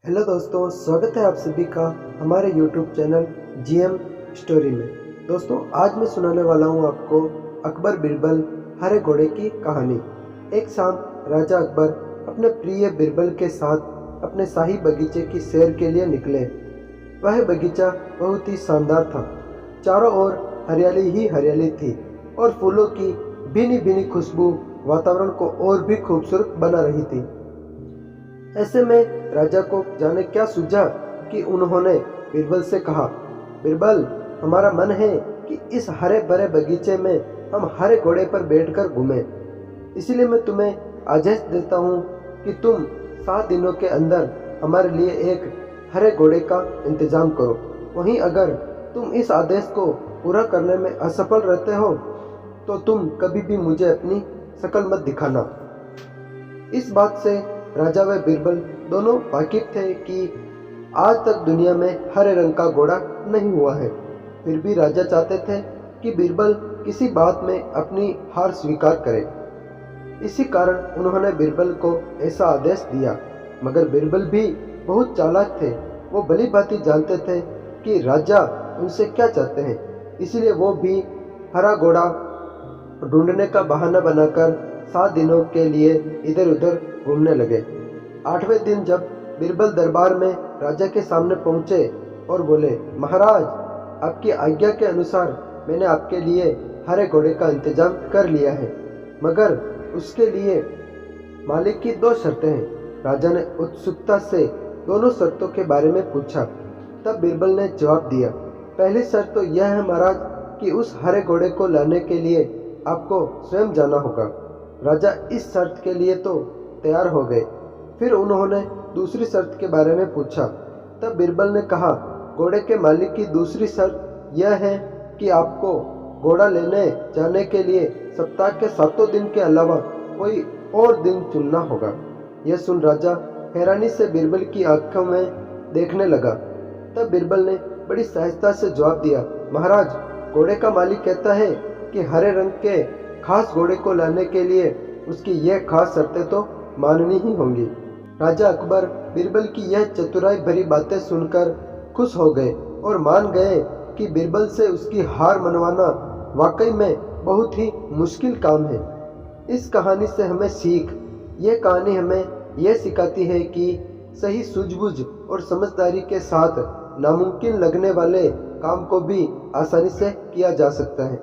Hello दोस्तों, स्वागत है आप सभी का हमारे YouTube चैनल GM स्टोरी में। दोस्तों, आज मैं सुनाने वाला हूँ आपको अकबर बिरबल हरे घोड़े की कहानी। एक शाम राजा अकबर अपने प्रिय बिरबल के साथ अपने शाही बगीचे की सैर के लिए निकले। वह बगीचा बहुत ही शानदार था। चारों ओर हरियाली ही हरियाली थी और फूलों की भीनी भीनी खुशबू वातावरण को और भी खूबसूरत बना रही थी। ऐसे में राजा को जाने क्या सूझा कि उन्होंने बिरबल से कहा, बिरबल, हमारा मन है कि इस हरे भरे बगीचे में हम हरे घोड़े पर बैठकर घूमें। इसलिए मैं तुम्हें आदेश देता हूँ कि तुम 7 दिनों के अंदर हमारे लिए एक हरे घोड़े का इंतजाम करो। वहीं अगर तुम इस आदेश को पूरा करने में असफल रहते हो तो तुम कभी भी मुझे अपनी शक्ल मत दिखाना। इस बात से राजा व बिरबल दोनों वाकिफ थे कि आज तक दुनिया में हरे रंग का घोड़ा नहीं हुआ है। फिर भी राजा चाहते थे कि बिरबल किसी बात में अपनी हार स्वीकार करे। इसी कारण उन्होंने बिरबल को ऐसा आदेश दिया। मगर बिरबल भी बहुत चालाक थे। वो भली भांति जानते थे कि राजा उनसे क्या चाहते हैं। इसलिए वो भी हरा घोड़ा ढूंढने का बहाना बनाकर 7 दिनों के लिए इधर उधर घूमने लगे। 8वें दिन जब बिरबल दरबार में राजा के सामने पहुंचे और बोले, महाराज, आपकी आज्ञा के अनुसार मैंने आपके लिए हरे घोड़े का इंतजाम कर लिया है, मगर उसके लिए मालिक की 2 शर्तें हैं। राजा ने उत्सुकता से दोनों शर्तों के बारे में पूछा। तब बिरबल ने जवाब दिया, पहली शर्त तो यह है महाराज कि उस हरे घोड़े को लाने के लिए आपको स्वयं जाना होगा। राजा इस शर्त के लिए तो तैयार हो गए। फिर उन्होंने दूसरी शर्त के बारे में पूछा। तब बिरबल ने कहा, घोड़े के मालिक की दूसरी शर्त यह है कि आपको घोड़ा लेने जाने के लिए सप्ताह के 7 दिन के अलावा कोई और दिन चुनना होगा। यह सुन राजा हैरानी से बिरबल की आंखों में देखने लगा। तब बिरबल ने बड़ी सहजता से जवाब दिया, महाराज, घोड़े का मालिक कहता है कि हरे रंग के खास घोड़े को लाने के लिए उसकी यह खास शर्तें तो माननी ही होंगी। राजा अकबर बिरबल की यह चतुराई भरी बातें सुनकर खुश हो गए और मान गए कि बिरबल से उसकी हार मनवाना वाकई में बहुत ही मुश्किल काम है। इस कहानी से हमें सीख, यह कहानी हमें यह सिखाती है कि सही सूझबूझ और समझदारी के साथ नामुमकिन लगने वाले काम को भी आसानी से किया जा सकता है।